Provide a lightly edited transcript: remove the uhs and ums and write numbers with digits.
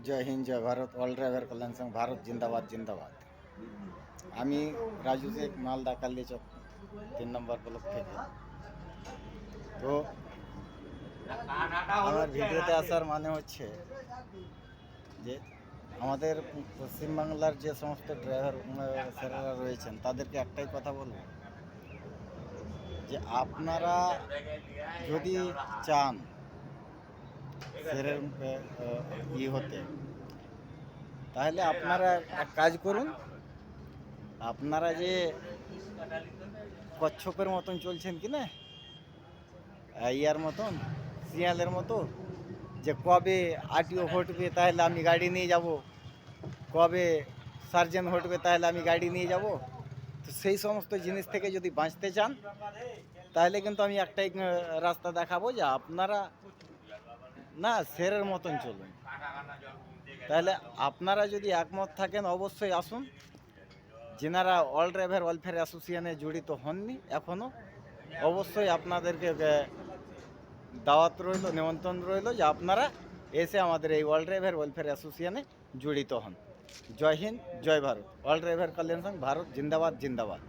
জয় হিন্দ, জয় Bharat. All driver কল্যাণ সংঘ ভারত জিন্দাবাদ জিন্দাবাদ। আমি রাজু শেখ, মালদা কালিয়াচক 3 নম্বর ব্লক থেকে। তো আমার ভিডিওতে আসার মানে হচ্ছে যে আমাদের পশ্চিমবাংলার যে সমস্ত ড্রাইভার স্যারেরা রয়েছেন তাদেরকে একটাই কথা বলবো যে আপনারা যদি চান স্যারের হতে, তাহলে আপনারা এক কাজ করুন। আপনারা যে কচ্ছপের মতন চলছেন কি না, ইয়ার মতন, শিয়ালের মতো, যে কবে আরটিও হটবে তাহলে আমি গাড়ি নিয়ে যাব, কবে সার্জেন্ট হটবে তাহলে আমি গাড়ি নিয়ে যাব। তো সেই সমস্ত জিনিস থেকে যদি বাঁচতে চান তাহলে কিন্তু আমি একটাই রাস্তা দেখাবো, যে আপনারা না স্যারের মতন চলুন। তাহলে আপনারা যদি একমত থাকেন অবশ্যই আসুন। যেনারা অল ড্রাইভার ওয়েলফেয়ার অ্যাসোসিয়েশনে জড়িত হননি এখনও, অবশ্যই আপনাদেরকে দাওয়াত রইল, নিমন্ত্রণ রইল যে আপনারা এসে আমাদের এই অল ড্রাইভার ওয়েলফেয়ার অ্যাসোসিয়েশনে জড়িত হন। জয় হিন্দ, জয় ভারত। অল ড্রাইভার কল্যাণ সংঘ ভারত জিন্দাবাদ জিন্দাবাদ।